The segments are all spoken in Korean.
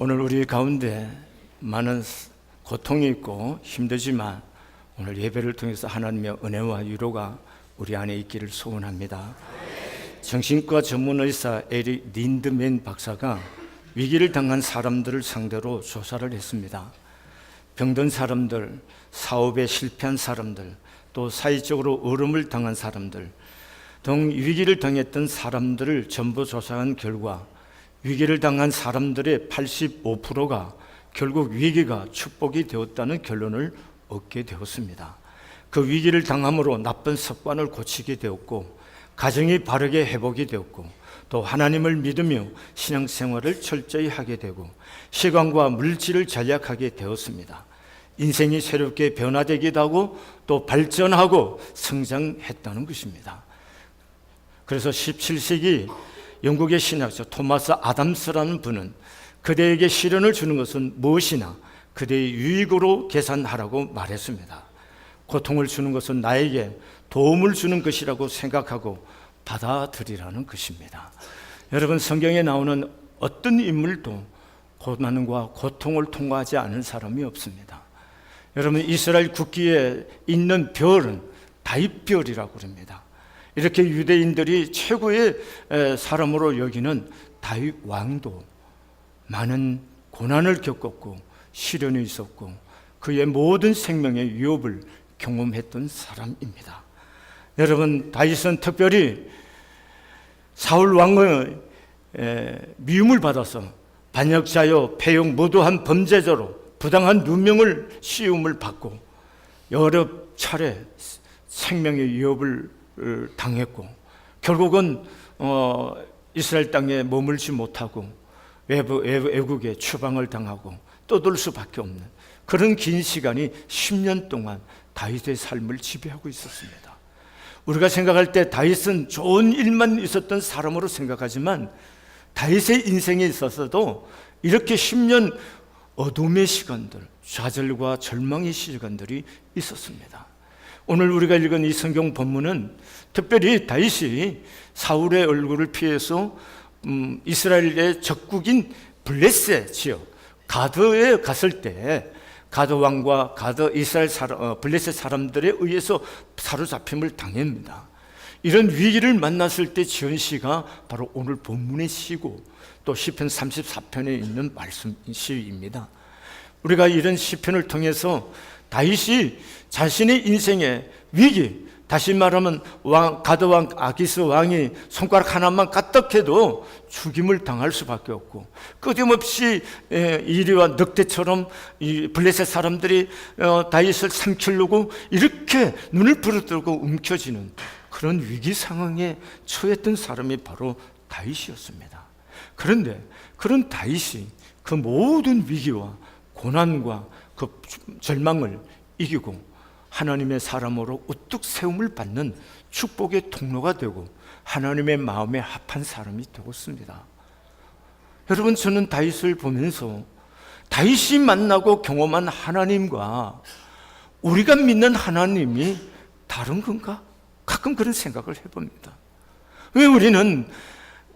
오늘 우리 가운데 많은 고통이 있고 힘들지만 오늘 예배를 통해서 하나님의 은혜와 위로가 우리 안에 있기를 소원합니다. 정신과 전문의사 에릭 린드맨 박사가 위기를 당한 사람들을 상대로 조사를 했습니다. 병든 사람들, 사업에 실패한 사람들, 또 사회적으로 어려움을 당한 사람들 등 위기를 당했던 사람들을 전부 조사한 결과 위기를 당한 사람들의 85%가 결국 위기가 축복이 되었다는 결론을 얻게 되었습니다. 그 위기를 당함으로 나쁜 습관을 고치게 되었고 가정이 바르게 회복이 되었고 또 하나님을 믿으며 신앙생활을 철저히 하게 되고 시간과 물질을 절약하게 되었습니다. 인생이 새롭게 변화되기도 하고 또 발전하고 성장했다는 것입니다. 그래서 17세기 영국의 신학자 토마스 아담스라는 분은 그대에게 시련을 주는 것은 무엇이나 그대의 유익으로 계산하라고 말했습니다. 고통을 주는 것은 나에게 도움을 주는 것이라고 생각하고 받아들이라는 것입니다. 여러분, 성경에 나오는 어떤 인물도 고난과 고통을 통과하지 않은 사람이 없습니다. 여러분, 이스라엘 국기에 있는 별은 다윗별이라고 합니다. 이렇게 유대인들이 최고의 사람으로 여기는 다윗 왕도 많은 고난을 겪었고 시련이 있었고 그의 모든 생명의 위협을 경험했던 사람입니다. 여러분, 다윗은 특별히 사울 왕의 미움을 받아서 반역자여 패용 무도한 범죄자로 부당한 누명을 씌움을 받고 여러 차례 생명의 위협을 당했고 결국은 이스라엘 땅에 머물지 못하고 외국에 추방을 당하고 떠돌 수밖에 없는 그런 긴 시간이 10년 동안 다윗의 삶을 지배하고 있었습니다. 우리가 생각할 때 다윗은 좋은 일만 있었던 사람으로 생각하지만 다윗의 인생에 있어서도 이렇게 10년 어둠의 시간들, 좌절과 절망의 시간들이 있었습니다. 오늘 우리가 읽은 이 성경 본문은 특별히 다윗이 사울의 얼굴을 피해서 이스라엘의 적국인 블레셋 지역 가드에 갔을 때 가드 왕과 가드 이스라엘 블레셋 사람들에 의해서 사로잡힘을 당합니다. 이런 위기를 만났을 때 지은 시가 바로 오늘 본문의 시고 또 시편 34편에 있는 말씀 시입니다. 우리가 이런 시편을 통해서 다윗이 자신의 인생의 위기, 다시 말하면 가드 왕 아기스 왕이 손가락 하나만 까딱해도 죽임을 당할 수밖에 없고 끊임없이 이리와 늑대처럼 이 블레셋 사람들이 다윗을 삼키려고 이렇게 눈을 부릅뜨고 움켜쥐는 그런 위기 상황에 처했던 사람이 바로 다윗이었습니다. 그런데 그런 다윗이 그 모든 위기와 고난과 그 절망을 이기고 하나님의 사람으로 우뚝 세움을 받는 축복의 통로가 되고 하나님의 마음에 합한 사람이 되었습니다. 여러분, 저는 다윗을 보면서 다윗이 만나고 경험한 하나님과 우리가 믿는 하나님이 다른 건가? 가끔 그런 생각을 해봅니다. 왜 우리는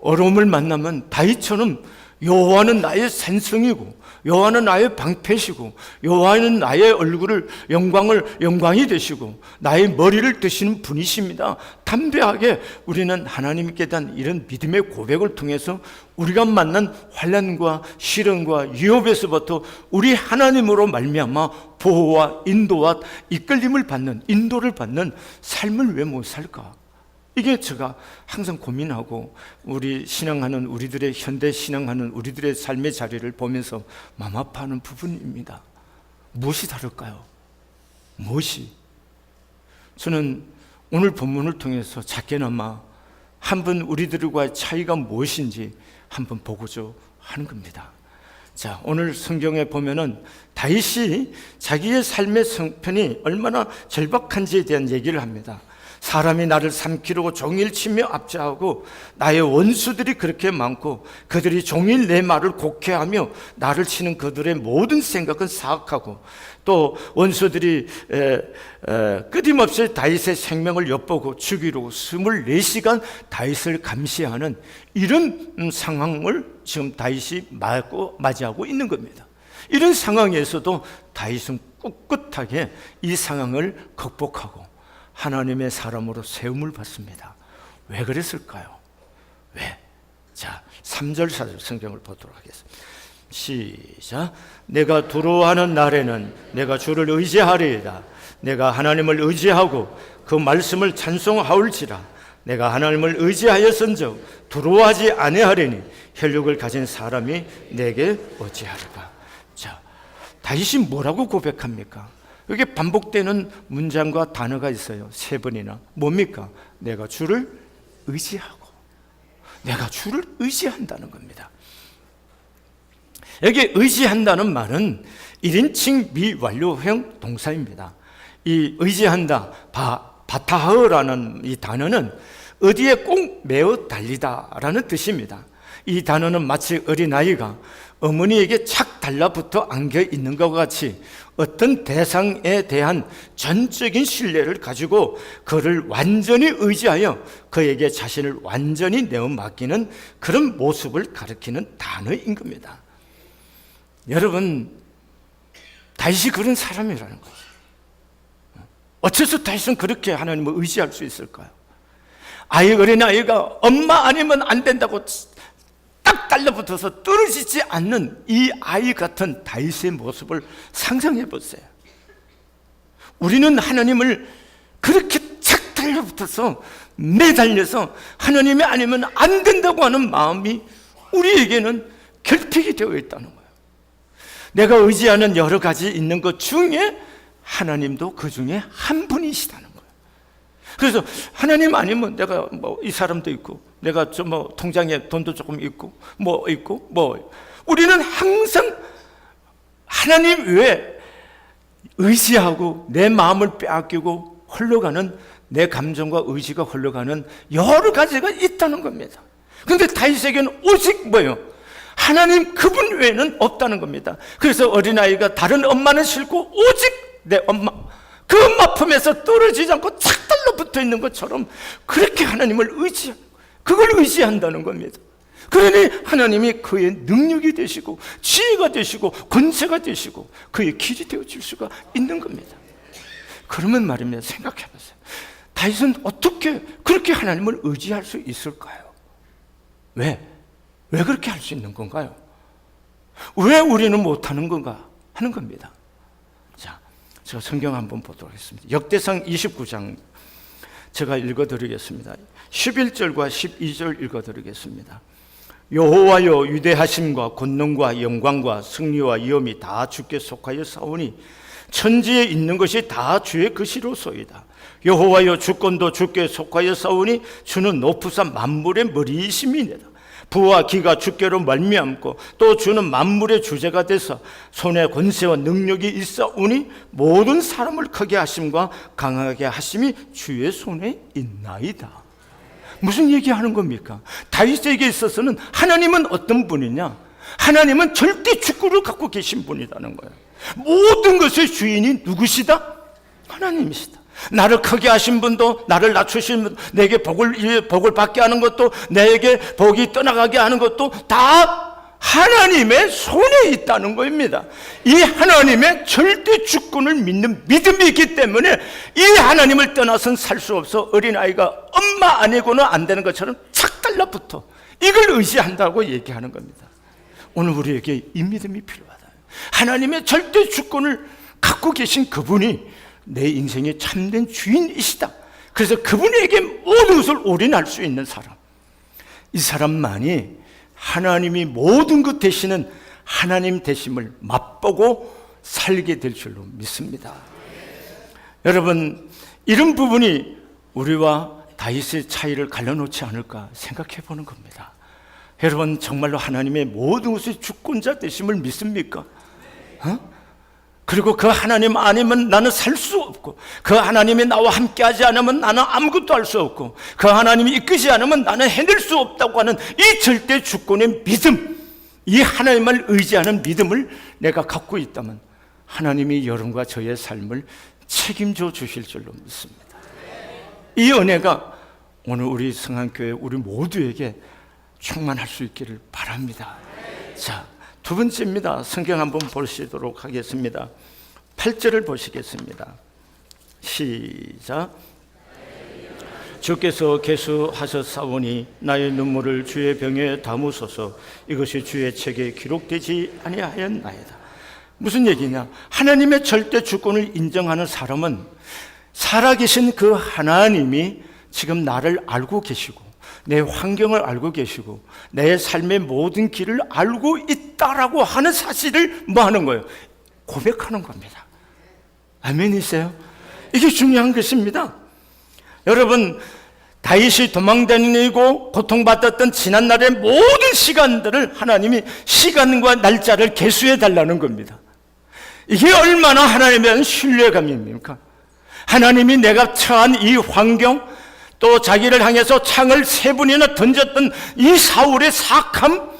어려움을 만나면 다윗처럼 여호와는 나의 산성이고 여호와는 나의 방패시고 여호와는 나의 얼굴을 영광이 되시고 나의 머리를 드시는 분이십니다. 담대하게 우리는 하나님께 대한 이런 믿음의 고백을 통해서 우리가 만난 환난과 시련과 위협에서부터 우리 하나님으로 말미암아 보호와 인도와 이끌림을 받는 인도를 받는 삶을 왜 못 살까? 이게 제가 항상 고민하고 우리 신앙하는 우리들의 현대 신앙하는 우리들의 삶의 자리를 보면서 마음 아파하는 부분입니다. 무엇이 다를까요? 무엇이? 저는 오늘 본문을 통해서 작게나마 한번 우리들과의 차이가 무엇인지 한번 보고자 하는 겁니다. 자, 오늘 성경에 보면은 다윗이 자기의 삶의 형편이 얼마나 절박한지에 대한 얘기를 합니다. 사람이 나를 삼키려고 종일 치며 압제하고 나의 원수들이 그렇게 많고 그들이 종일 내 말을 곡해하며 나를 치는 그들의 모든 생각은 사악하고 또 원수들이 끊임없이 다윗의 생명을 엿보고 죽이려고 24시간 다윗을 감시하는 이런 상황을 지금 다윗이 맞이하고 있는 겁니다. 이런 상황에서도 다윗은 꿋꿋하게 이 상황을 극복하고 하나님의 사람으로 세움을 받습니다. 왜 그랬을까요? 왜? 자, 3절 4절 성경을 보도록 하겠습니다. 시작. 내가 두려워하는 날에는 내가 주를 의지하리이다. 내가 하나님을 의지하고 그 말씀을 찬송하올지라. 내가 하나님을 의지하였은즉 두려워하지 아니하리니 혈육을 가진 사람이 내게 어찌하리까. 자, 다윗이 뭐라고 고백합니까? 여기 반복되는 문장과 단어가 있어요. 3번이나. 뭡니까? 내가 주를 의지하고, 내가 주를 의지한다는 겁니다. 여기 의지한다는 말은 1인칭 미완료형 동사입니다. 이 의지한다, 바타흐라는 이 단어는 어디에 꼭 매어 달리다라는 뜻입니다. 이 단어는 마치 어린아이가 어머니에게 착 달라붙어 안겨 있는 것과 같이 어떤 대상에 대한 전적인 신뢰를 가지고 그를 완전히 의지하여 그에게 자신을 완전히 내어 맡기는 그런 모습을 가리키는 단어인 겁니다. 여러분, 다윗이 그런 사람이라는 거죠. 어째서 다윗은 그렇게 하나님을 의지할 수 있을까요? 어린아이가 엄마 아니면 안 된다고 딱 달라붙어서 떨어지지 않는 이 아이 같은 다윗의 모습을 상상해 보세요. 우리는 하나님을 그렇게 착 달라붙어서 매달려서 하나님이 아니면 안 된다고 하는 마음이 우리에게는 결핍이 되어 있다는 거예요. 내가 의지하는 여러 가지 있는 것 중에 하나님도 그 중에 한 분이시다는 거예요. 그래서 하나님 아니면 내가 이 사람도 있고 내가 통장에 돈도 조금 있고 우리는 항상 하나님 외에 의지하고 내 마음을 빼앗기고 흘러가는 내 감정과 의지가 흘러가는 여러 가지가 있다는 겁니다. 그런데 다윗에게는 오직 뭐예요? 하나님 그분 외에는 없다는 겁니다. 그래서 어린아이가 다른 엄마는 싫고 오직 내 엄마, 그 엄마 품에서 떨어지지 않고 착 달라붙어 있는 것처럼 그렇게 하나님을 그걸 의지한다는 겁니다. 그러니 하나님이 그의 능력이 되시고 지혜가 되시고 권세가 되시고 그의 길이 되어질 수가 있는 겁니다. 그러면 말입니다. 생각해 보세요. 다윗은 어떻게 그렇게 하나님을 의지할 수 있을까요? 왜 그렇게 할 수 있는 건가요? 왜 우리는 못하는 건가 하는 겁니다. 자, 제가 성경 한번 보도록 하겠습니다. 역대상 29장 제가 읽어드리겠습니다. 11절과 12절 읽어드리겠습니다. 여호와여, 위대하심과 권능과 영광과 승리와 위엄이 다 주께 속하여 싸우니 천지에 있는 것이 다 주의 것이로소이다. 여호와여, 주권도 주께 속하여 싸우니 주는 높으사 만물의 머리이심이니라. 부와 기가 주께로 말미암고 또 주는 만물의 주제가 돼서 손에 권세와 능력이 있사오니 모든 사람을 크게 하심과 강하게 하심이 주의 손에 있나이다. 무슨 얘기하는 겁니까? 다윗에게 있어서는 하나님은 어떤 분이냐? 하나님은 절대 주권을 갖고 계신 분이라는 거예요. 모든 것의 주인이 누구시다? 하나님이시다. 나를 크게 하신 분도, 나를 낮추신 분도, 내게 복을 받게 하는 것도, 내게 복이 떠나가게 하는 것도 다 하나님의 손에 있다는 겁니다. 이 하나님의 절대 주권을 믿는 믿음이 있기 때문에 이 하나님을 떠나서는 살 수 없어 어린아이가 엄마 아니고는 안 되는 것처럼 착 달라붙어 이걸 의지한다고 얘기하는 겁니다. 오늘 우리에게 이 믿음이 필요하다. 하나님의 절대 주권을 갖고 계신 그분이 내 인생의 참된 주인이시다. 그래서 그분에게 모든 것을 올인할 수 있는 사람, 이 사람만이 하나님이 모든 것 되시는 하나님 되심을 맛보고 살게 될 줄로 믿습니다. 여러분, 이런 부분이 우리와 다윗의 차이를 갈라놓지 않을까 생각해 보는 겁니다. 여러분, 정말로 하나님의 모든 것의 주권자 되심을 믿습니까? 그리고 그 하나님 아니면 나는 살 수 없고, 그 하나님이 나와 함께하지 않으면 나는 아무것도 할 수 없고, 그 하나님이 이끄지 않으면 나는 해낼 수 없다고 하는 이 절대 주권의 믿음, 이 하나님을 의지하는 믿음을 내가 갖고 있다면 하나님이 여러분과 저의 삶을 책임져 주실 줄로 믿습니다. 이 은혜가 오늘 우리 성안교회 우리 모두에게 충만할 수 있기를 바랍니다. 자, 두 번째입니다. 성경 한번 보시도록 하겠습니다. 8절을 보시겠습니다. 시작. 주께서 계수하셨사오니 나의 눈물을 주의 병에 담으소서. 이것이 주의 책에 기록되지 아니하였나이다. 무슨 얘기냐? 하나님의 절대 주권을 인정하는 사람은 살아계신 그 하나님이 지금 나를 알고 계시고 내 환경을 알고 계시고 내 삶의 모든 길을 알고 있다라고 하는 사실을 뭐 하는 거예요? 고백하는 겁니다. 아멘이세요? 이게 중요한 것입니다. 여러분, 다윗이 도망다니고 고통받았던 지난날의 모든 시간들을 하나님이 시간과 날짜를 계수해 달라는 겁니다. 이게 얼마나 하나님에 대한 신뢰감입니까? 하나님이 내가 처한 이 환경, 또 자기를 향해서 창을 3번이나 던졌던 이 사울의 사악함,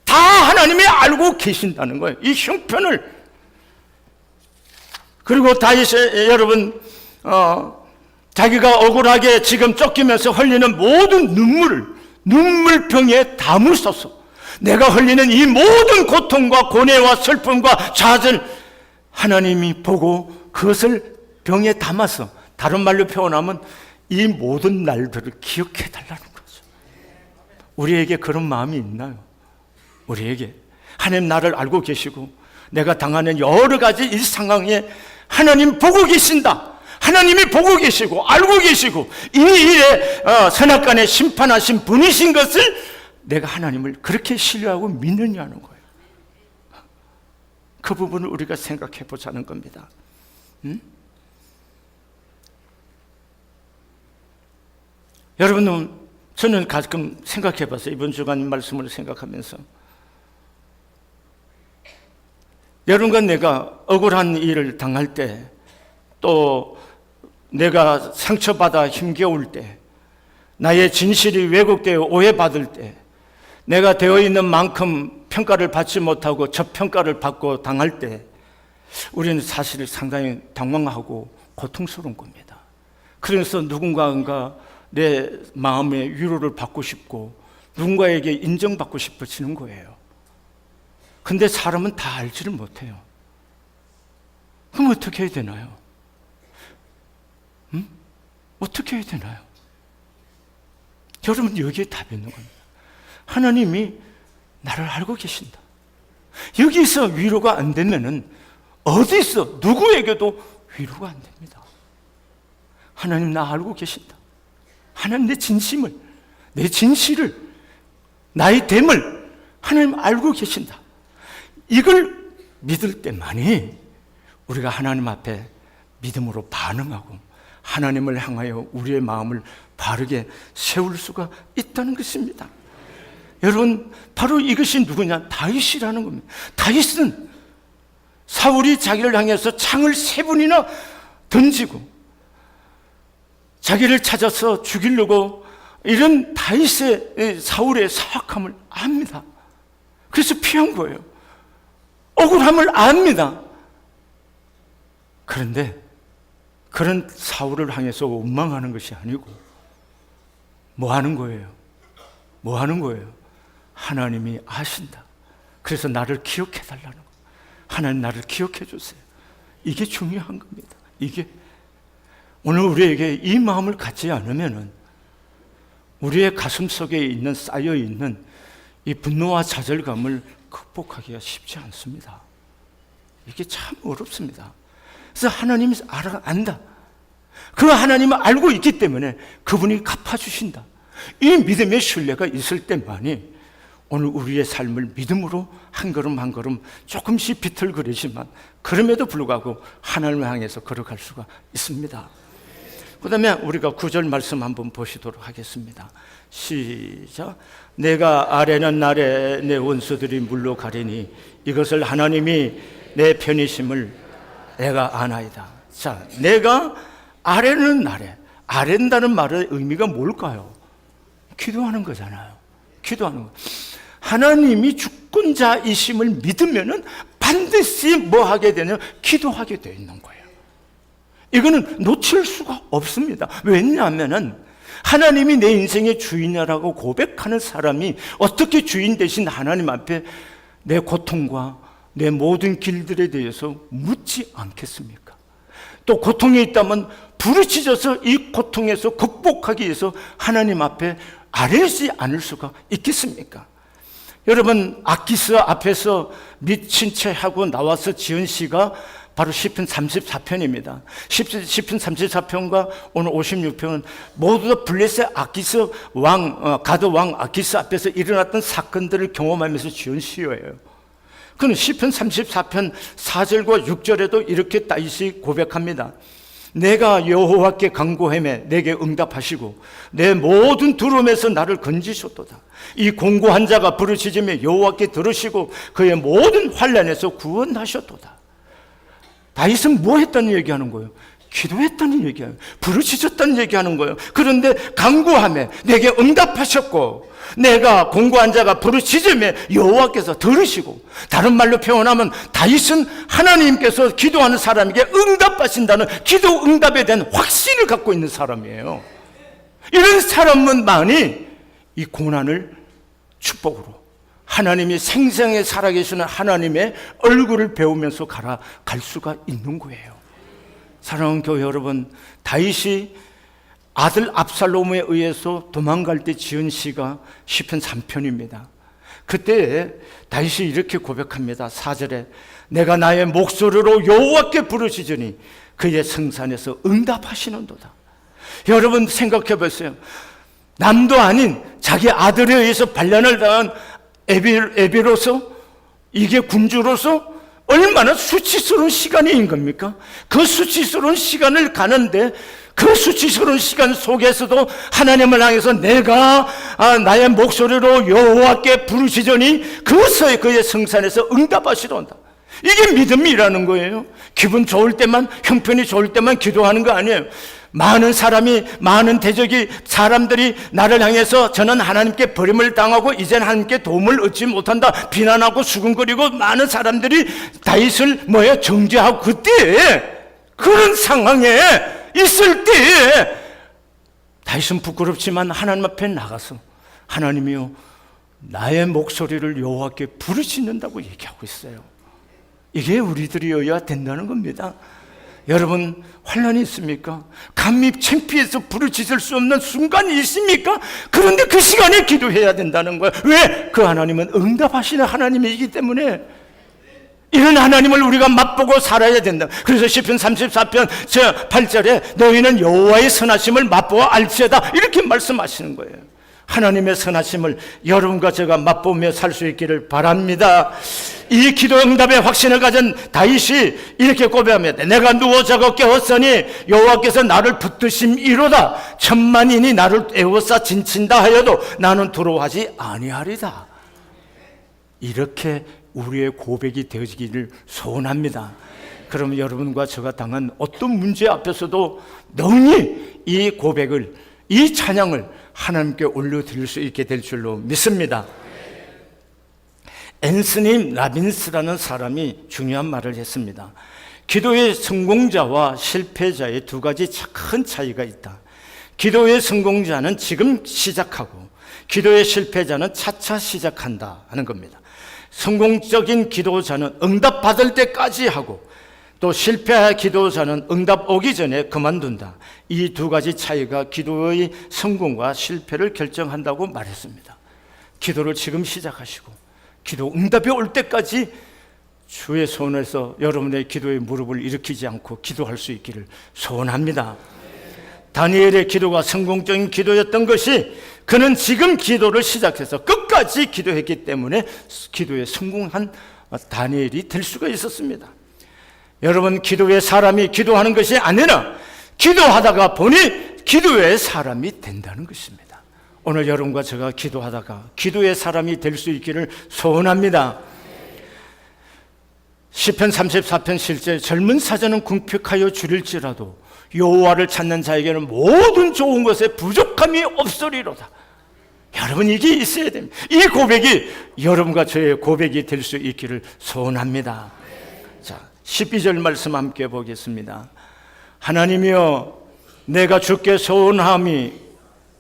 다 하나님이 알고 계신다는 거예요. 이 형편을. 그리고 다윗이 여러분 자기가 억울하게 지금 쫓기면서 흘리는 모든 눈물을 눈물병에 담으소서. 내가 흘리는 이 모든 고통과 고뇌와 슬픔과 좌절, 하나님이 보고 그것을 병에 담아서, 다른 말로 표현하면 이 모든 날들을 기억해 달라는 거죠. 우리에게 그런 마음이 있나요? 우리에게 하나님 나를 알고 계시고 내가 당하는 여러 가지 이 상황에 하나님 보고 계신다, 하나님이 보고 계시고 알고 계시고 이 일에 선악간에 심판하신 분이신 것을 내가 하나님을 그렇게 신뢰하고 믿느냐는 거예요. 그 부분을 우리가 생각해 보자는 겁니다. 여러분, 저는 가끔 생각해 봤어요. 이번 주간 말씀을 생각하면서 여러분과 내가 억울한 일을 당할 때, 또 내가 상처받아 힘겨울 때, 나의 진실이 왜곡되어 오해받을 때, 내가 되어 있는 만큼 평가를 받지 못하고 저평가를 받고 당할 때 우리는 사실 상당히 당황하고 고통스러운 겁니다. 그래서 누군가가 내 마음의 위로를 받고 싶고 누군가에게 인정받고 싶어지는 거예요. 근데 사람은 다 알지를 못해요. 그럼 어떻게 해야 되나요? 어떻게 해야 되나요? 여러분, 여기에 답이 있는 겁니다. 하나님이 나를 알고 계신다. 여기서 위로가 안 되면은 어디서 누구에게도 위로가 안 됩니다. 하나님 나 알고 계신다. 하나님 내 진심을, 내 진실을, 나의 됨을 하나님 알고 계신다. 이걸 믿을 때만이 우리가 하나님 앞에 믿음으로 반응하고 하나님을 향하여 우리의 마음을 바르게 세울 수가 있다는 것입니다. 여러분, 바로 이것이 누구냐? 다윗이라는 겁니다. 다윗은 사울이 자기를 향해서 창을 3번이나 던지고 자기를 찾아서 죽이려고 이런 다윗의, 사울의 사악함을 압니다. 그래서 피한 거예요. 억울함을 압니다. 그런데 그런 사울을 향해서 원망하는 것이 아니고 뭐 하는 거예요? 뭐 하는 거예요? 하나님이 아신다. 그래서 나를 기억해 달라는 거예요. 하나님 나를 기억해 주세요. 이게 중요한 겁니다. 이게 오늘 우리에게 이 마음을 갖지 않으면은 우리의 가슴 속에 있는 쌓여 있는 이 분노와 좌절감을 극복하기가 쉽지 않습니다. 이게 참 어렵습니다. 그래서 하나님이 안다. 그 하나님을 알고 있기 때문에 그분이 갚아주신다. 이 믿음의 신뢰가 있을 때만이 오늘 우리의 삶을 믿음으로 한 걸음 한 걸음 조금씩 비틀거리지만 그럼에도 불구하고 하나님을 향해서 걸어갈 수가 있습니다. 그 다음에 우리가 9절 말씀 한번 보시도록 하겠습니다. 시작. 내가 아뢰는 날에 내 원수들이 물러가리니 이것을 하나님이 내 편이심을 내가 아나이다. 자, 내가 아뢰는 아뢰. 아뢰는다는 말의 의미가 뭘까요? 기도하는 거잖아요. 기도하는 거. 하나님이 주권자이심을 믿으면은 반드시 뭐 하게 되냐? 기도하게 되어 있는 거예요. 이거는 놓칠 수가 없습니다. 왜냐하면은 하나님이 내 인생의 주인이라고 고백하는 사람이 어떻게 주인 대신 하나님 앞에 내 고통과 내 모든 길들에 대해서 묻지 않겠습니까? 또 고통이 있다면 부르짖어서 이 고통에서 극복하기 위해서 하나님 앞에 아뢰지 않을 수가 있겠습니까? 여러분, 아키스 앞에서 미친 채 하고 나와서 지은 시가 바로 시편 34편입니다. 시편 34편과 오늘 56편은 모두 다 블레셋 아키스 왕, 가드 왕 아키스 앞에서 일어났던 사건들을 경험하면서 지은 시예요. 그는 시편 34편 4절과 6절에도 이렇게 다윗이 고백합니다. 내가 여호와께 간구하매 내게 응답하시고 내 모든 두려움에서 나를 건지셨도다. 이 공고한 자가 부르짖으며 여호와께 들으시고 그의 모든 환난에서 구원하셨도다. 다윗은 뭐 했다는 얘기하는 거예요? 기도했다는 얘기예요. 부르짖었다는 얘기하는 거예요. 그런데 간구하며 내게 응답하셨고 내가 공고한 자가 부르짖으며 여호와께서 들으시고, 다른 말로 표현하면 다윗은 하나님께서 기도하는 사람에게 응답하신다는 기도 응답에 대한 확신을 갖고 있는 사람이에요. 이런 사람만이 이 고난을 축복으로 하나님이 생생히 살아계시는 하나님의 얼굴을 배우면서 갈 수가 있는 거예요. 사랑하는 교회 여러분, 다윗이 아들 압살롬에 의해서 도망갈 때 지은 시가 시편 3편입니다. 그때 다윗이 이렇게 고백합니다. 4절에 내가 나의 목소리로 여호와께 부르짖으니 그의 성산에서 응답하시는도다. 여러분 생각해 보세요. 남도 아닌 자기 아들에 의해서 반란을 당한 에비로서, 이게 군주로서 얼마나 수치스러운 시간인 겁니까? 그 수치스러운 시간을 가는데 그 수치스러운 시간 속에서도 하나님을 향해서 내가 나의 목소리로 여호와께 부르짖으니 그의 성산에서 응답하시도다. 이게 믿음이라는 거예요. 기분 좋을 때만, 형편이 좋을 때만 기도하는 거 아니에요. 많은 사람들이 나를 향해서 저는 하나님께 버림을 당하고 이제는 하나님께 도움을 얻지 못한다 비난하고 수군거리고 많은 사람들이 다윗을 정죄하고, 그때 그런 상황에 있을 때 다윗은 부끄럽지만 하나님 앞에 나가서 하나님이요 나의 목소리를 여호와께 부르짖는다고 얘기하고 있어요. 이게 우리들이어야 된다는 겁니다. 여러분, 환난이 있습니까? 감히 창피해서 부르짖을 수 없는 순간이 있습니까? 그런데 그 시간에 기도해야 된다는 거예요. 왜? 그 하나님은 응답하시는 하나님이기 때문에 이런 하나님을 우리가 맛보고 살아야 된다. 그래서 시편 34편 8절에 너희는 여호와의 선하심을 맛보아 알지어다 이렇게 말씀하시는 거예요. 하나님의 선하심을 여러분과 제가 맛보며 살 수 있기를 바랍니다. 이 기도 응답의 확신을 가진 다윗이 이렇게 고백합니다. 내가 누워 자고 깨었으니 여호와께서 나를 붙드심이로다. 천만인이 나를 에워싸 진친다 하여도 나는 두려워하지 아니하리다. 이렇게 우리의 고백이 되어지기를 소원합니다. 그러면 여러분과 제가 당한 어떤 문제 앞에서도 능히 이 고백을, 이 찬양을 하나님께 올려드릴 수 있게 될 줄로 믿습니다. 앤서니 라빈스라는 사람이 중요한 말을 했습니다. 기도의 성공자와 실패자의 두 가지 큰 차이가 있다. 기도의 성공자는 지금 시작하고 기도의 실패자는 차차 시작한다 하는 겁니다. 성공적인 기도자는 응답받을 때까지 하고 또 실패한 기도자는 응답 오기 전에 그만둔다. 이 두 가지 차이가 기도의 성공과 실패를 결정한다고 말했습니다. 기도를 지금 시작하시고 기도 응답이 올 때까지 주의 손에서 여러분의 기도의 무릎을 일으키지 않고 기도할 수 있기를 소원합니다. 다니엘의 기도가 성공적인 기도였던 것이 그는 지금 기도를 시작해서 끝까지 기도했기 때문에 기도에 성공한 다니엘이 될 수가 있었습니다. 여러분, 기도의 사람이 기도하는 것이 아니라 기도하다가 보니 기도의 사람이 된다는 것입니다. 오늘 여러분과 제가 기도하다가 기도의 사람이 될 수 있기를 소원합니다. 시편 34편 실제 젊은 사자는 궁핍하여 줄일지라도 여호와를 찾는 자에게는 모든 좋은 것에 부족함이 없으리로다. 여러분, 이게 있어야 됩니다. 이 고백이 여러분과 저의 고백이 될 수 있기를 소원합니다. 자, 12절 말씀 함께 보겠습니다. 하나님이여, 내가 주께 소원함이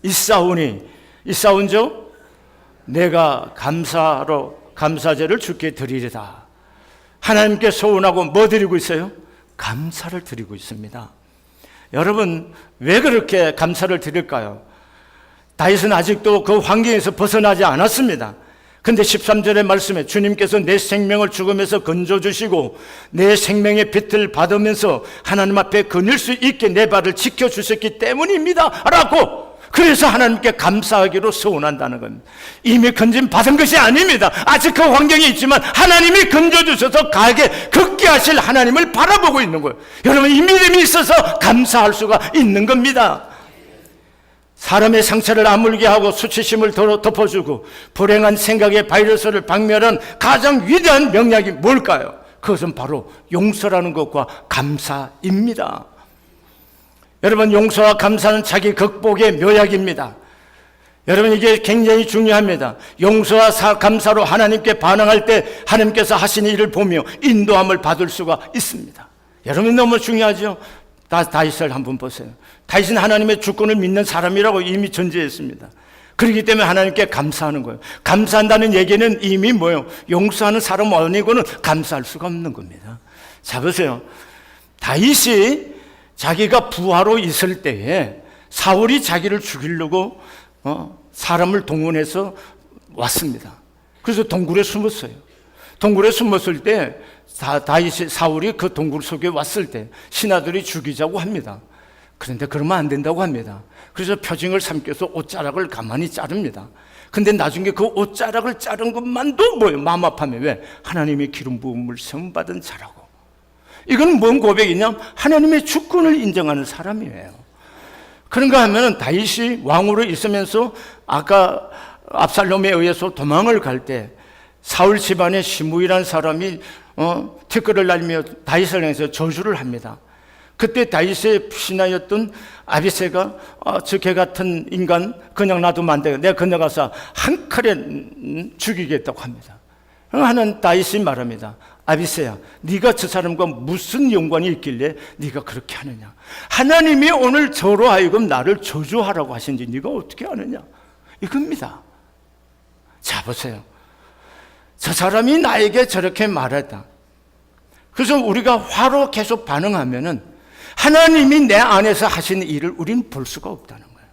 있사온즉 내가 감사제를 주께 드리리다. 하나님께 소원하고 뭐 드리고 있어요? 감사를 드리고 있습니다. 여러분, 왜 그렇게 감사를 드릴까요? 다윗은 아직도 그 환경에서 벗어나지 않았습니다. 근데 13절의 말씀에 주님께서 내 생명을 죽음에서 건져주시고 내 생명의 빛을 받으면서 하나님 앞에 거닐 수 있게 내 발을 지켜주셨기 때문입니다 라고, 그래서 하나님께 감사하기로 소원한다는 겁니다. 이미 건진 받은 것이 아닙니다. 아직 그 환경이 있지만 하나님이 건져주셔서 가게 걷게 하실 하나님을 바라보고 있는 거예요. 여러분, 이 믿음이 있어서 감사할 수가 있는 겁니다. 사람의 상처를 아물게 하고 수치심을 덮어주고 불행한 생각의 바이러스를 박멸한 가장 위대한 명약이 뭘까요? 그것은 바로 용서라는 것과 감사입니다. 여러분, 용서와 감사는 자기 극복의 묘약입니다. 여러분, 이게 굉장히 중요합니다. 용서와 감사로 하나님께 반응할 때 하나님께서 하시는 일을 보며 인도함을 받을 수가 있습니다. 여러분, 너무 중요하죠? 다윗을 한번 보세요. 다윗은 하나님의 주권을 믿는 사람이라고 이미 전제했습니다. 그렇기 때문에 하나님께 감사하는 거예요. 감사한다는 얘기는 이미 뭐예요? 용서하는 사람 아니고는 감사할 수가 없는 겁니다. 자, 보세요. 다윗이 자기가 부하로 있을 때에 사울이 자기를 죽이려고 사람을 동원해서 왔습니다. 그래서 동굴에 숨었어요. 동굴에 숨었을 때 사울이 그 동굴 속에 왔을 때 신하들이 죽이자고 합니다. 그런데 그러면 안 된다고 합니다. 그래서 표징을 삼켜서 옷자락을 가만히 자릅니다. 근데 나중에 그 옷자락을 자른 것만도 뭐예요? 마음 아파하며. 왜? 하나님의 기름 부음을 세움받은 자라고. 이건 뭔 고백이냐? 하나님의 주권을 인정하는 사람이에요. 그런가 하면 다윗이 왕으로 있으면서 아까 압살롬에 의해서 도망을 갈 때 사울 집안의 시므이라는 사람이 티끌을 날리며 다윗을 향해서 저주를 합니다. 그때 다윗의 신하였던 아비새가 저 개 같은 인간 그냥 놔두면 안 돼. 내가 건너가서 한 칼에 죽이겠다고 합니다. 하는 다윗이 말합니다. 아비새야, 네가 저 사람과 무슨 연관이 있길래 네가 그렇게 하느냐? 하나님이 오늘 저로 하여금 나를 저주하라고 하신지 네가 어떻게 아느냐? 이겁니다. 자, 보세요. 저 사람이 나에게 저렇게 말했다. 그래서 우리가 화로 계속 반응하면은 하나님이 내 안에서 하신 일을 우리는 볼 수가 없다는 거예요.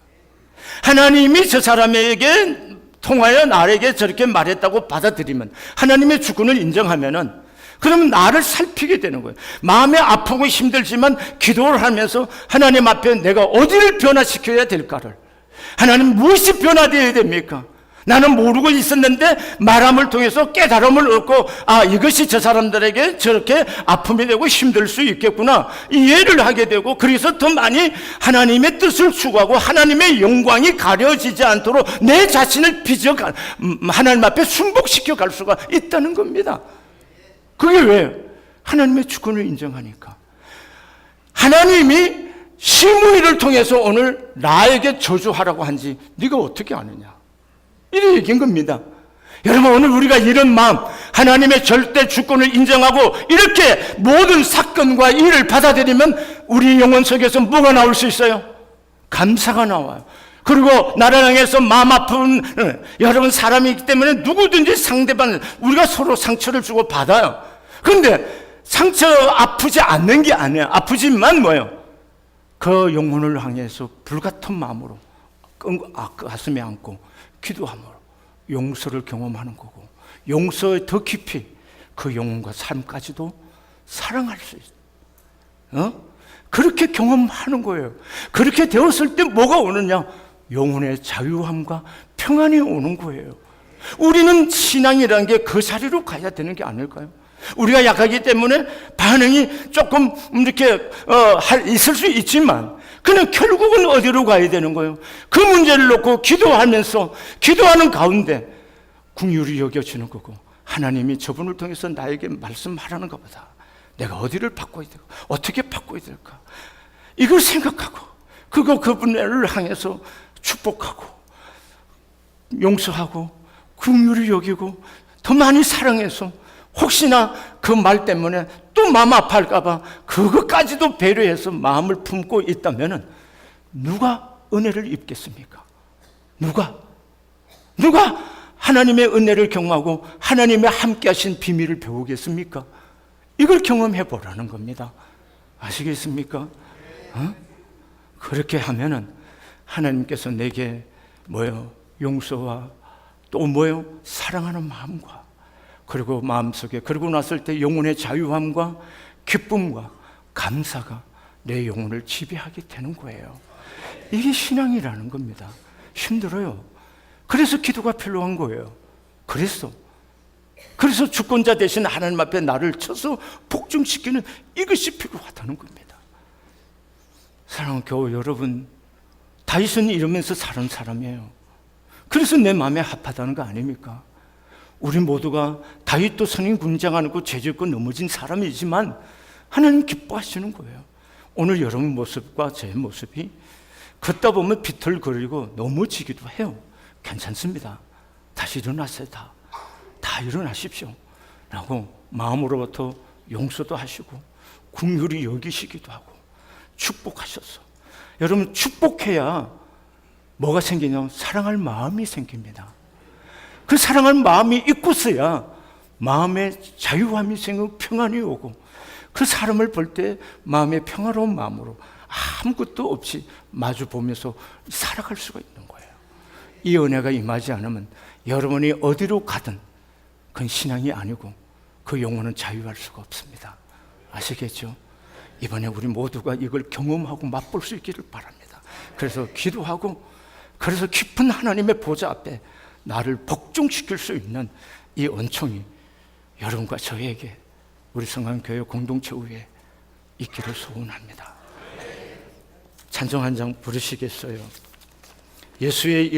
하나님이 저 사람에게 통하여 나에게 저렇게 말했다고 받아들이면, 하나님의 주권을 인정하면은, 그러면 나를 살피게 되는 거예요. 마음이 아프고 힘들지만 기도를 하면서 하나님 앞에 내가 어디를 변화시켜야 될까를, 하나님 무엇이 변화되어야 됩니까? 나는 모르고 있었는데 말함을 통해서 깨달음을 얻고, 이것이 저 사람들에게 저렇게 아픔이 되고 힘들 수 있겠구나, 이해를 하게 되고, 그래서 더 많이 하나님의 뜻을 추구하고 하나님의 영광이 가려지지 않도록 내 자신을 빚어가 하나님 앞에 순복시켜 갈 수가 있다는 겁니다. 그게 왜? 하나님의 주권을 인정하니까. 하나님이 시므이를 통해서 오늘 나에게 저주하라고 한지 네가 어떻게 아느냐? 이렇게 얘기한 겁니다. 여러분, 오늘 우리가 이런 마음, 하나님의 절대 주권을 인정하고 이렇게 모든 사건과 일을 받아들이면 우리 영혼 속에서 뭐가 나올 수 있어요? 감사가 나와요. 그리고 나를 향해서 마음 아픈 여러분, 사람이기 때문에 누구든지 상대방, 우리가 서로 상처를 주고 받아요. 그런데 상처 아프지 않는 게 아니에요. 아프지만 뭐예요? 그 영혼을 향해서 불같은 마음으로 가슴에 안고 기도함으로 용서를 경험하는 거고, 용서에 더 깊이 그 영혼과 삶까지도 사랑할 수 있어요. 그렇게 경험하는 거예요. 그렇게 되었을 때 뭐가 오느냐? 영혼의 자유함과 평안이 오는 거예요. 우리는 신앙이라는 게 그 자리로 가야 되는 게 아닐까요? 우리가 약하기 때문에 반응이 조금 이렇게 있을 수 있지만, 그냥 결국은 어디로 가야 되는 거예요? 그 문제를 놓고 기도하면서 기도하는 가운데 긍휼히 여겨지는 거고, 하나님이 저분을 통해서 나에게 말씀하라는 것보다 내가 어디를 바꿔야 될까? 어떻게 바꿔야 될까? 이걸 생각하고 그분을 향해서 축복하고 용서하고 긍휼히 여기고 더 많이 사랑해서 혹시나 그 말 때문에 또 마음 아파할까 봐 그것까지도 배려해서 마음을 품고 있다면 누가 은혜를 입겠습니까? 누가 하나님의 은혜를 경험하고 하나님의 함께 하신 비밀을 배우겠습니까? 이걸 경험해 보라는 겁니다. 아시겠습니까? 그렇게 하면은 하나님께서 내게 용서와 또 사랑하는 마음과 그리고 마음속에 그러고 났을 때 영혼의 자유함과 기쁨과 감사가 내 영혼을 지배하게 되는 거예요. 이게 신앙이라는 겁니다. 힘들어요. 그래서 기도가 필요한 거예요. 그래서 주권자 대신 하나님 앞에 나를 쳐서 복종시키는 이것이 필요하다는 겁니다. 사랑하는 교우 여러분, 다윗은 이러면서 살은 사람이에요. 그래서 내 마음에 합하다는 거 아닙니까? 우리 모두가 다윗도 선인 군장하고 죄짓고 넘어진 사람이지만 하나님 기뻐하시는 거예요. 오늘 여러분 모습과 제 모습이 걷다 보면 비틀거리고 넘어지기도 해요. 괜찮습니다. 다시 일어나세요. 다 일어나십시오 라고 마음으로부터 용서도 하시고 긍휼히 여기시기도 하고 축복하셨어. 여러분 축복해야 뭐가 생기냐면 사랑할 마음이 생깁니다. 그 사랑할 마음이 있고서야 마음에 자유함이 생기고 평안이 오고 그 사람을 볼 때 마음의 평화로운 마음으로 아무것도 없이 마주 보면서 살아갈 수가 있는 거예요. 이 은혜가 임하지 않으면 여러분이 어디로 가든 그건 신앙이 아니고 그 영혼은 자유할 수가 없습니다. 아시겠죠? 이번에 우리 모두가 이걸 경험하고 맛볼 수 있기를 바랍니다. 그래서 기도하고 그래서 깊은 하나님의 보좌 앞에 나를 복종시킬 수 있는 이 은총이 여러분과 저에게 우리 성안교회 공동체 위에 있기를 소원합니다. 찬송 한 장 부르시겠어요? 예수의 이름